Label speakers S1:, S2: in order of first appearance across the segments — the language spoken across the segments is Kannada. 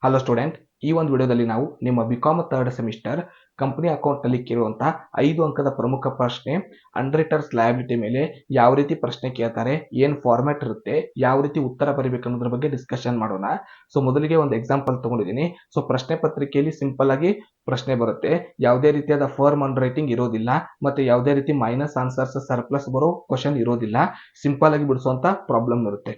S1: ಹಲೋ ಸ್ಟೂಡೆಂಟ್, ಈ ಒಂದು ವಿಡಿಯೋದಲ್ಲಿ ನಾವು ನಿಮ್ಮ BCom third semester company account ನಲ್ಲಿ ಕೇಳುವಂತಹ 5 ಅಂಕದ ಪ್ರಮುಖ ಪ್ರಶ್ನೆ ಅನ್ರಿಟರ್ಸ್ ಲಯಬಿಲಿಟಿ ಮೇಲೆ ಯಾವ ರೀತಿ ಪ್ರಶ್ನೆ ಕೇಳ್ತಾರೆ, ಏನ್ ಫಾರ್ಮ್ಯಾಟ್ ಇರುತ್ತೆ, ಯಾವ ರೀತಿ ಉತ್ತರ ಬರೀಬೇಕು ಅನ್ನೋದ್ರ ಬಗ್ಗೆ ಡಿಸ್ಕಷನ್ ಮಾಡೋಣ. ಸೊ ಮೊದಲಿಗೆ ಒಂದು ಎಕ್ಸಾಂಪಲ್ ತಗೊಂಡಿದ್ದೀನಿ. ಸೊ ಪ್ರಶ್ನೆ ಪತ್ರಿಕೆಯಲ್ಲಿ ಸಿಂಪಲ್ ಆಗಿ ಪ್ರಶ್ನೆ ಬರುತ್ತೆ. ಯಾವುದೇ ರೀತಿಯಾದ ಫರ್ಮ್ ಅಂಡ್ ರೈಟಿಂಗ್ ಇರೋದಿಲ್ಲ, ಮತ್ತೆ ಯಾವುದೇ ರೀತಿ ಮೈನಸ್ ಆನ್ಸರ್ಸ್ ಸರ್ಪ್ಲಸ್ ಬರೋ ಕ್ವಶನ್ ಇರೋದಿಲ್ಲ. ಸಿಂಪಲ್ ಆಗಿ ಬಿಡಿಸುವಂತ ಪ್ರಾಬ್ಲಮ್ ಇರುತ್ತೆ.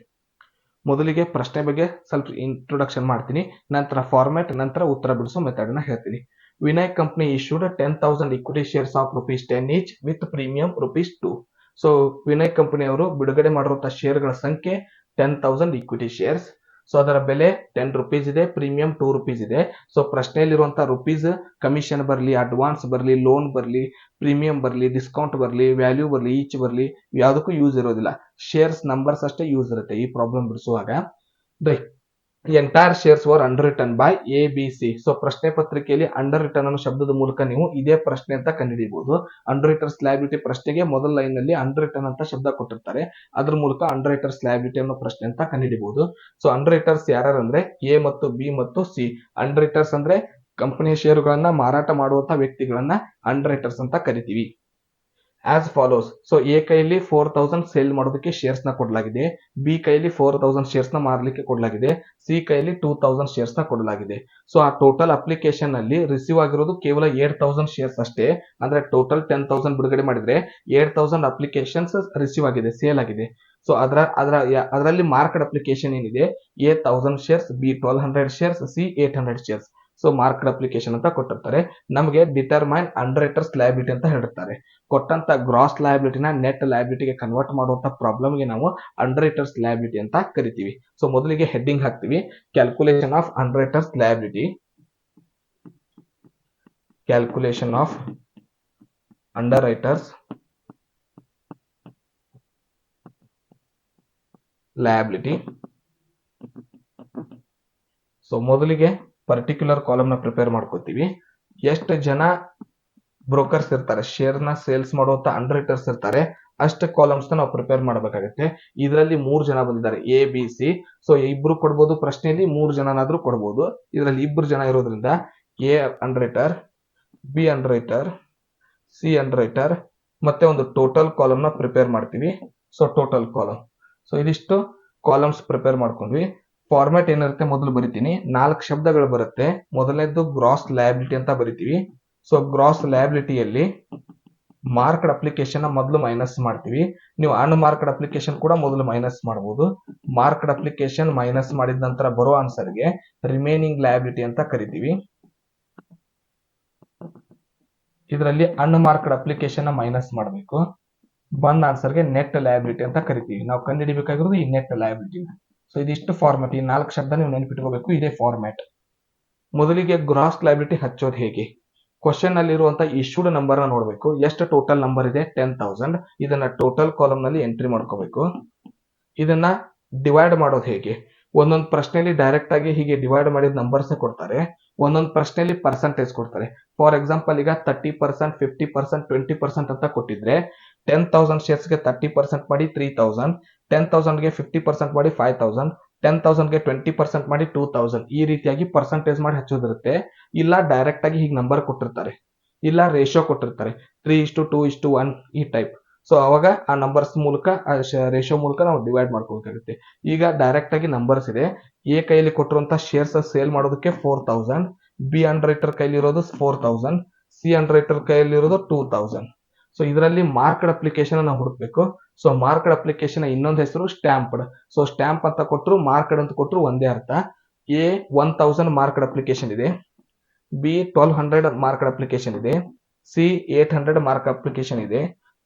S1: ಮೊದಲಿಗೆ ಪ್ರಶ್ನೆ ಬಗ್ಗೆ ಸ್ವಲ್ಪ ಇಂಟ್ರೊಡಕ್ಷನ್ ಮಾಡ್ತೀನಿ, ನಂತರ ಫಾರ್ಮ್ಯಾಟ್, ನಂತರ ಉತ್ತರ ಬಿಡಿಸೋ ಮೆಥಡ್ ನ ಹೇಳ್ತೀನಿ. Vinay company issued 10,000 equity shares of ₹10 each with premium ₹2. So Vinay company ಅವರು ಬಿಡುಗಡೆ ಮಾಡಿರುವಂತಹ ಶೇರ್ಗಳ ಸಂಖ್ಯೆ 10,000 ಇಕ್ವಿಟಿ ಶೇರ್ಸ್. ಸೊ ಅದರ ಬೆಲೆ ₹10 ಇದೆ, ಪ್ರೀಮಿಯಂ ₹2 ಇದೆ. ಸೊ ಪ್ರಶ್ನೆಯಲ್ಲಿರುವಂತಹ ರುಪೀಸ್ ಕಮಿಷನ್ ಬರಲಿ, ಅಡ್ವಾನ್ಸ್ ಬರಲಿ, ಲೋನ್ ಬರಲಿ, ಪ್ರೀಮಿಯಂ ಬರಲಿ, ಡಿಸ್ಕೌಂಟ್ ಬರಲಿ, ವ್ಯಾಲ್ಯೂ ಬರಲಿ, ಈಚ್ ಬರಲಿ, ಯಾವುದಕ್ಕೂ ಯೂಸ್ ಇರೋದಿಲ್ಲ. ಶೇರ್ಸ್ ನಂಬರ್ಸ್ ಅಷ್ಟೇ ಯೂಸ್ ಇರುತ್ತೆ ಈ ಪ್ರಾಬ್ಲಮ್ ಬಿಡಿಸುವಾಗ. The entire shares were underwritten by ABC. So ಪ್ರಶ್ನೆ ಪತ್ರಿಕೆಯಲ್ಲಿ ಅಂಡರ್ ರಿಟನ್ ಅನ್ನೋ ಶಬ್ದದ ಮೂಲಕ ನೀವು ಇದೇ ಪ್ರಶ್ನೆ ಅಂತ ಕಂಡುಹಿಡಿಯಬಹುದು. ಅಂಡರ್ ರಿಟರ್ಸ್ ಲಯಬಿಲಿಟಿ ಪ್ರಶ್ನೆಗೆ ಮೊದಲ ಲೈನ್ ನಲ್ಲಿ ಅಂಡರ್ ರಿಟನ್ ಅಂತ ಶಬ್ದ ಕೊಟ್ಟಿರ್ತಾರೆ, ಅದ್ರ ಮೂಲಕ ಅಂಡರ್ ರಿಟರ್ಸ್ ಲಯಬಿಲಿಟಿ ಅನ್ನೋ ಪ್ರಶ್ನೆ ಅಂತ ಕಂಡುಹಿಡಿಯಬಹುದು. ಸೊ ಅಂಡರ್ ರಿಟರ್ಸ್ ಯಾರ್ಯಾರು ಅಂದ್ರೆ A ಮತ್ತು B ಮತ್ತು C. ಅಂಡರ್ ರಿಟರ್ಸ್ ಅಂದ್ರೆ ಕಂಪನಿಯ ಷೇರುಗಳನ್ನ ಮಾರಾಟ ಮಾಡುವಂತಹ ವ್ಯಕ್ತಿಗಳನ್ನ ಅಂಡರ್ ರಿಟರ್ಸ್ ಅಂತ ಕರಿತೀವಿ. As follows. ಸೊ ಎ ಕೈಯಲ್ಲಿ 4,000 ಸೇಲ್ ಮಾಡೋದಕ್ಕೆ ಶೇರ್ಸ್ ನ ಕೊಡಲಾಗಿದೆ, ಬಿ ಕೈಯಲ್ಲಿ 4,000 ಶೇರ್ಸ್ ನ ಮಾರಲಿಕ್ಕೆ ಕೊಡಲಾಗಿದೆ, ಸಿ ಕೈಯಲ್ಲಿ 2,000 ಶೇರ್ಸ್ ನ ಕೊಡಲಾಗಿದೆ. ಸೊ ಆ ಟೋಟಲ್ ಅಪ್ಲಿಕೇಶನ್ ನಲ್ಲಿ ರಿಸೀವ್ ಆಗಿರೋದು ಕೇವಲ 8,000 ಶೇರ್ಸ್ ಅಷ್ಟೇ. ಅಂದ್ರೆ ಟೋಟಲ್ 10,000 ಬಿಡುಗಡೆ ಮಾಡಿದ್ರೆ 8,000 ಅಪ್ಲಿಕೇಶನ್ಸ್ ರಿಸೀವ್ ಆಗಿದೆ, ಸೇಲ್ ಆಗಿದೆ. ಸೊ ಅದರಲ್ಲಿ ಮಾರ್ಕೆಟ್ ಅಪ್ಲಿಕೇಶನ್ ಏನಿದೆ, A 1000 shares, B 1200 shares, C 800 shares. So market application ಅಂತ ಕೊಟ್ಟಿರ್ತಾರೆ. ನಮಗೆ ಡಿಟರ್ಮೈನ್ ಅಂಡರ್ ರಿಟರ್ಸ್ ಲಯಬಿಲಿಟಿ ಅಂತ ಹೇಳಿರ್ತಾರೆ. ಕೊಟ್ಟಂತ ಗ್ರಾಸ್ ಲಯಬಿಲಿಟಿನ ನೆಟ್ ಲಯಬಿಲಿಟಿಗೆ ಕನ್ವರ್ಟ್ ಮಾಡುವಂತ ಪ್ರಾಬ್ಲಮ್ ಗೆ ನಾವು ಅಂಡರ್ ರಿಟರ್ಸ್ ಲಯಬಿಲಿಟಿ ಅಂತ ಕರಿತೀವಿ. ಸೊ ಮೊದಲಿಗೆ ಹೆಡ್ಡಿಂಗ್ ಹಾಕ್ತಿವಿ, calculation of underwriters liability. Calculation of underwriters liability. So ಮೊದಲಿಗೆ ಪರ್ಟಿಕ್ಯುಲರ್ ಕಾಲಮ್ ನ ಪ್ರಿಪೇರ್ ಮಾಡ್ಕೋತೀವಿ. ಎಷ್ಟು ಜನ ಬ್ರೋಕರ್ಸ್ ಇರ್ತಾರೆ, ಶೇರ್ ನ ಸೇಲ್ಸ್ ಮಾಡುವಂತ ಅಂಡರ್ ರಿಟರ್ಸ್ ಇರ್ತಾರೆ, ಅಷ್ಟು ಕಾಲಮ್ಸ್ ನಾವು ಪ್ರಿಪೇರ್ ಮಾಡಬೇಕಾಗುತ್ತೆ. ಇದರಲ್ಲಿ 3 ಜನ ಬಂದಿದ್ದಾರೆ, ABC. ಸೊ ಇಬ್ರು ಕೊಡ್ಬೋದು ಪ್ರಶ್ನೆಯಲ್ಲಿ, 3 ಜನನಾದ್ರೂ ಕೊಡ್ಬೋದು. ಇದರಲ್ಲಿ 2 ಜನ ಇರೋದ್ರಿಂದ A under writer, B under writer, C under writer, ಮತ್ತೆ ಒಂದು ಟೋಟಲ್ ಕಾಲಮ್ ನ ಪ್ರಿಪೇರ್ ಮಾಡ್ತೀವಿ. So total column. ಸೊ ಇದಿಷ್ಟು ಕಾಲಮ್ಸ್ ಪ್ರಿಪೇರ್ ಮಾಡ್ಕೊಂಡ್ವಿ. ಫಾರ್ಮ್ಯಾಟ್ ಏನಿರುತ್ತೆ ಮೊದಲು ಬರಿತೀನಿ. 4 ಶಬ್ದಗಳು ಬರುತ್ತೆ. ಮೊದಲನೇದು ಗ್ರಾಸ್ ಲಯಬಿಲಿಟಿ ಅಂತ ಬರಿತೀವಿ. ಸೊ ಗ್ರಾಸ್ ಲಯಬಿಲಿಟಿಯಲ್ಲಿ ಮಾರ್ಕ್ಡ್ ಅಪ್ಲಿಕೇಶನ್ ಮೊದಲು ಮೈನಸ್ ಮಾಡ್ತೀವಿ. ನೀವು ಅನ್ಮಾರ್ಕ್ಡ್ ಅಪ್ಲಿಕೇಶನ್ ಕೂಡ ಮೊದಲು ಮೈನಸ್ ಮಾಡಬಹುದು. ಮಾರ್ಕ್ಡ್ ಅಪ್ಲಿಕೇಶನ್ ಮೈನಸ್ ಮಾಡಿದ ನಂತರ ಬರೋ ಆನ್ಸರ್ಗೆ ರಿಮೈನಿಂಗ್ ಲಯಬಿಲಿಟಿ ಅಂತ ಕರಿತೀವಿ. ಇದರಲ್ಲಿ ಅನ್ಮಾರ್ಕ್ಡ್ ಅಪ್ಲಿಕೇಶನ್ ಮೈನಸ್ ಮಾಡಬೇಕು. ಬಂದ ಆನ್ಸರ್ಗೆ ನೆಟ್ ಲಯಬಿಲಿಟಿ ಅಂತ ಕರಿತೀವಿ. ನಾವು ಕಂಡುಹಿಡಿಯಬೇಕಾಗಿರೋದು ಈ ನೆಟ್ ಲಯಬಿಲಿಟಿ. ಸೊ ಇದಿಷ್ಟು ಫಾರ್ಮ್ಯಾಟ್. ಈ 4 ಶಬ್ದ ನೀವು ನೆನಪಿಟ್ಕೋಬೇಕು, ಇದೇ ಫಾರ್ಮ್ಯಾಟ್. ಮೊದಲಿಗೆ ಗ್ರಾಸ್ ಲಯಬಿಲಿಟಿ ಹಚ್ಚೋದು ಹೇಗೆ? ಕ್ವಶನ್ ಅಲ್ಲಿ ಇರುವಂತಹ ಇಶ್ಯೂಡ್ ನಂಬರ್ ನ ನೋಡಬೇಕು. ಎಷ್ಟು ಟೋಟಲ್ ನಂಬರ್ ಇದೆ? 10,000. ಇದನ್ನ ಟೋಟಲ್ ಕಾಲಮ್ ನಲ್ಲಿ ಎಂಟ್ರಿ ಮಾಡ್ಕೋಬೇಕು. ಇದನ್ನ ಡಿವೈಡ್ ಮಾಡೋದು ಹೇಗೆ? ಒಂದೊಂದು ಪ್ರಶ್ನೆಯಲ್ಲಿ ಡೈರೆಕ್ಟ್ ಆಗಿ ಹೀಗೆ ಡಿವೈಡ್ ಮಾಡಿದ ನಂಬರ್ಸ್ ಕೊಡ್ತಾರೆ, ಒಂದೊಂದು ಪ್ರಶ್ನೆಯಲ್ಲಿ ಪರ್ಸೆಂಟೇಜ್ ಕೊಡ್ತಾರೆ. ಫಾರ್ ಎಕ್ಸಾಂಪಲ್ ಈಗ 30%, 50%, 20% ಅಂತ ಕೊಟ್ಟಿದ್ರೆ 10,000 ಶೇರ್ಸ್ ಗೆ 30% ಮಾಡಿ 3,000, 10,000 ಗೆ 50% ಮಾಡಿ 5,000, 10,000 ಗೆ 20% ಮಾಡಿ 2,000. ಈ ರೀತಿಯಾಗಿ ಪರ್ಸೆಂಟೇಜ್ ಮಾಡಿ ಹಚ್ಚೋದಿರುತ್ತೆ. ಇಲ್ಲ ಡೈರೆಕ್ಟ್ ಆಗಿ ಹೀಗೆ ನಂಬರ್ ಕೊಟ್ಟಿರ್ತಾರೆ, ಇಲ್ಲ ರೇಷಿಯೋ ಕೊಟ್ಟಿರ್ತಾರೆ, 3:2:1 ಈ ಟೈಪ್. ಸೊ ಅವಾಗ ಆ ನಂಬರ್ಸ್ ಮೂಲಕ, ರೇಷಿಯೋ ಮೂಲಕ ನಾವು ಡಿವೈಡ್ ಮಾಡ್ಕೋಬೇಕಾಗುತ್ತೆ. ಈಗ ಡೈರೆಕ್ಟ್ ಆಗಿ ನಂಬರ್ಸ್ ಇದೆ. ಎ ಕೈಯಲ್ಲಿ ಕೊಟ್ಟಿರುವಂತಹ ಶೇರ್ಸ್ ಸೇಲ್ ಮಾಡೋದಕ್ಕೆ 4,000, ಬಿ ಅಂಡರ್ ರೈಟರ್ ಕೈಲಿ ಇರೋದು 4,000, ಸಿ ಅಂಡರ್ ರೈಟರ್ ಕೈಯಲ್ಲಿ ಇರೋದು 2,000. ಸೊ ಇದರಲ್ಲಿ ಮಾರ್ಕ್ಡ್ ಅಪ್ಲಿಕೇಶನ್ ನಾವು ಹುಡುಕ್ಬೇಕು. ಸೊ ಮಾರ್ಕ್ಡ್ ಅಪ್ಲಿಕೇಶನ್ ಇನ್ನೊಂದು ಹೆಸರು ಸ್ಟ್ಯಾಂಪ್ಡ್. ಸೊ ಸ್ಟ್ಯಾಂಪ್ ಅಂತ ಕೊಟ್ಟರು, ಮಾರ್ಕ್ಡ್ ಅಂತ ಕೊಟ್ಟರು ಒಂದೇ ಅರ್ಥ. ಎ 1,000 ಮಾರ್ಕ್ಡ್ ಅಪ್ಲಿಕೇಶನ್ ಇದೆ, ಬಿ 1,200 ಮಾರ್ಕ್ಡ್ ಅಪ್ಲಿಕೇಶನ್ ಇದೆ, ಸಿ 800 ಮಾರ್ಕ್ ಅಪ್ಲಿಕೇಶನ್ ಇದೆ.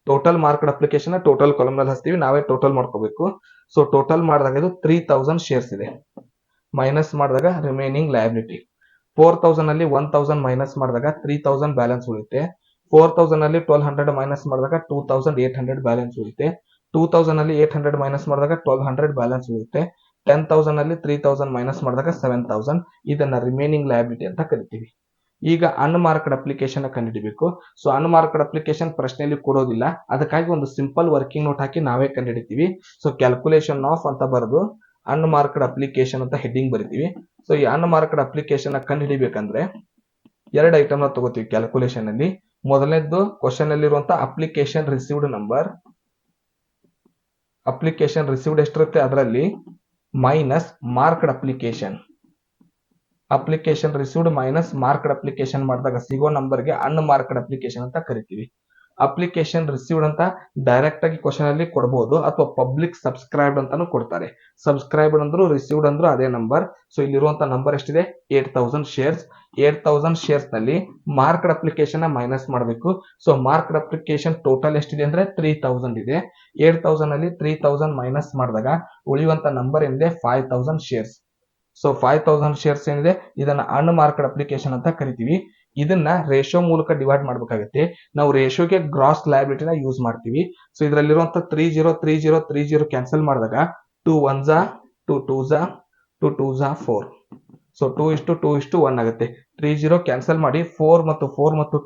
S1: Total marked application total column ನಲ್ಲಿ ಹಚ್ತೀವಿ, ನಾವೇ ಟೋಟಲ್ ಮಾಡ್ಕೋಬೇಕು. ಸೊ ಟೋಟಲ್ ಮಾಡಿದಾಗ ಇದು 3,000 ಶೇರ್ಸ್ ಇದೆ. ಮೈನಸ್ ಮಾಡಿದಾಗ ರಿಮೈನಿಂಗ್ ಲಯಬಿಲಿಟಿ. 4,000 ಅಲ್ಲಿ 1,000 ಮೈನಸ್ ಮಾಡಿದಾಗ 3,000 ಬ್ಯಾಲೆನ್ಸ್ ಉಳಿಯುತ್ತೆ. 4,000 ಅಲ್ಲಿ 1,200 ಮೈನಸ್ ಮಾಡಿದಾಗ 2,800 ಬ್ಯಾಲೆನ್ಸ್ ಉಳಿಯುತ್ತೆ. 2,000 ಅಲ್ಲಿ 800 ಮೈನಸ್ ಮಾಡಿದಾಗ 1,200 ಬ್ಯಾಲೆನ್ಸ್ ಉಳಿಯುತ್ತೆ. 10,000 ಅಲ್ಲಿ 3,000 ಮೈನಸ್ ಮಾಡಿದಾಗ 7,000. ಇದನ್ನ ರಿಮೈನಿಂಗ್ ಲಯಬಿಲಿಟಿ ಅಂತ ಕರಿತೀವಿ. ಈಗ ಅನ್ಮಾರ್ಕ್ಡ್ ಅಪ್ಲಿಕೇಶನ್ ಕಂಡುಹಿಡಿಬೇಕು. ಸೊ ಅನ್ಮಾರ್ಕ್ಡ್ ಅಪ್ಲಿಕೇಶನ್ ಪ್ರಶ್ನೆಯಲ್ಲಿ ಕೊಡೋದಿಲ್ಲ, ಅದಕ್ಕಾಗಿ ಒಂದು ಸಿಂಪಲ್ ವರ್ಕಿಂಗ್ ನೋಟ್ ಹಾಕಿ ನಾವೇ ಕಂಡುಹಿಡಿತೀವಿ. ಸೊ ಕ್ಯಾಲ್ಕುಲೇಷನ್ ಆಫ್ ಅಂತ ಬರೆದು ಅನ್ಮಾರ್ಕ್ಡ್ ಅಪ್ಲಿಕೇಶನ್ ಅಂತ ಹೆಡ್ಡಿಂಗ್ ಬರಿತೀವಿ. ಸೊ ಈ ಅನ್ಮಾರ್ಕ್ಡ್ ಅಪ್ಲಿಕೇಶನ್ ಕಂಡು ಹಿಡಿಬೇಕಂದ್ರೆ ಎರಡು ಐಟಮ್ ತಗೋತೀವಿ ಕ್ಯಾಲ್ಕುಲೇಷನ್ ಅಲ್ಲಿ. ಮೊದಲನೇದ್ದು ಕ್ವಶನ್ ಅಲ್ಲಿ ಇರುವಂತ application received number, application received ಎಷ್ಟಿರುತ್ತೆ ಅದರಲ್ಲಿ minus marked application, application received minus marked application ಮಾಡಿದಾಗ ಸಿಗೋ ನಂಬರ್ಗೆ ಅನ್ಮಾರ್ಕ್ಡ್ ಅಪ್ಲಿಕೇಶನ್ ಅಂತ ಕರಿತೀವಿ. ಅಪ್ಲಿಕೇಶನ್ ರಿಸೀವ್ಡ್ ಅಂತ ಡೈರೆಕ್ಟ್ ಆಗಿ ಕ್ವಶನ್ ಅಲ್ಲಿ ಕೊಡಬಹುದು ಅಥವಾ ಪಬ್ಲಿಕ್ ಸಬ್ಸ್ಕ್ರೈಬ್ಡ್ ಅಂತಾನು ಕೊಡ್ತಾರೆ. ಸಬ್ಸ್ಕ್ರೈಬ್ಡ್ ಅಂದ್ರು ರಿಸೀವ್ಡ್ ಅಂದ್ರು ಅದೇ ನಂಬರ್. ಸೊ ಇಲ್ಲಿರುವಂತ ನಂಬರ್ ಎಷ್ಟಿದೆ 8000 ಶೇರ್ಸ್. 8000 ಶೇರ್ಸ್ ನಲ್ಲಿ ಮಾರ್ಕ್ಡ್ ಅಪ್ಲಿಕೇಶನ್ ಮೈನಸ್ ಮಾಡಬೇಕು. ಸೊ ಮಾರ್ಕ್ಡ್ ಅಪ್ಲಿಕೇಶನ್ ಟೋಟಲ್ ಎಷ್ಟಿದೆ ಅಂದ್ರೆ 3000 ಇದೆ. 8000 ಅಲ್ಲಿ 3000 ಮೈನಸ್ ಮಾಡಿದಾಗ ಉಳಿಯುವಂತ ನಂಬರ್ ಏನಿದೆ 5000 ಶೇರ್ಸ್. ಸೊ 5000 ಶೇರ್ಸ್ ಏನಿದೆ ಇದನ್ನ ಅನ್ಮಾರ್ಕ್ಡ್ ಅಪ್ಲಿಕೇಶನ್ ಅಂತ ಕರಿತೀವಿ. ಇದನ್ನ ರೇಷಿಯೋ ಮೂಲಕ ಡಿವೈಡ್ ಮಾಡಬೇಕಾಗುತ್ತೆ. ನಾವು ರೇಷಿಯೋಗೆ ಗ್ರಾಸ್ ಲಯಬಿಲಿಟಿನ ಯೂಸ್ ಮಾಡ್ತೀವಿ. ಸೊ ಇದರಲ್ಲಿರುವಂತ 30 ಕ್ಯಾನ್ಸಲ್ ಮಾಡಿದಾಗ 2 1s 2 2s 2 2s 4. ಸೊ 2:1 ಆಗುತ್ತೆ. 30 ಕ್ಯಾನ್ಸಲ್ ಮಾಡಿ 4 ಮತ್ತು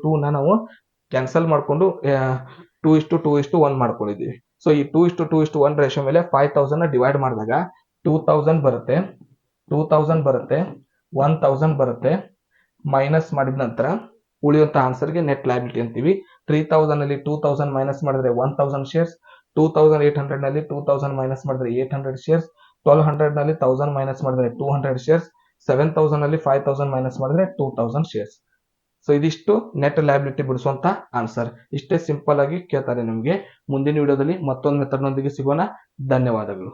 S1: 2 ನಾವು ಕ್ಯಾನ್ಸಲ್ ಮಾಡ್ಕೊಂಡು 2:1 ಮಾಡ್ಕೊಂಡಿದ್ದೀವಿ. ಸೊ ಈ 2:1 ರೇಷಿಯೋ ಮೇಲೆ 5000 ಡಿವೈಡ್ ಮಾಡಿದಾಗ 2000 ಬರುತ್ತೆ, 2000 ಬರುತ್ತೆ, 1000 ಬರುತ್ತೆ. ಮೈನಸ್ ಮಾಡಿದ ನಂತರ ಉಳಿಯುವಂತ ಆನ್ಸರ್ಗೆ ನೆಟ್ ಲಯಬಿಲಿಟಿ ಅಂತೀವಿ. 3000 ಅಲ್ಲಿ 2000 ಮೈನಸ್ ಮಾಡಿದ್ರೆ 1000 ಶೇರ್ಸ್. 2800 ನಲ್ಲಿ 2000 ಮೈನಸ್ ಮಾಡಿದ್ರೆ 800 ಶೇರ್ಸ್. 1200 ನಲ್ಲಿ 1000 ಮೈನಸ್ ಮಾಡಿದ್ರೆ 200 ಶೇರ್ಸ್. 7000 ನಲ್ಲಿ 5000 ಮೈನಸ್ ಮಾಡಿದ್ರೆ 2000 ಶೇರ್ಸ್. ಸೊ ಇದಿಷ್ಟು ನೆಟ್ ಲಯಬಿಲಿಟಿ ಬಿಡಿಸುವಂತ ಆನ್ಸರ್. ಇಷ್ಟೇ ಸಿಂಪಲ್ ಆಗಿ ಕೇಳ್ತಾರೆ ನಿಮಗೆ. ಮುಂದಿನ ವಿಡಿಯೋದಲ್ಲಿ ಮತ್ತೊಂದು ಮೆಥಡ್ ನೊಂದಿಗೆ ಸಿಗೋಣ. ಧನ್ಯವಾದಗಳು.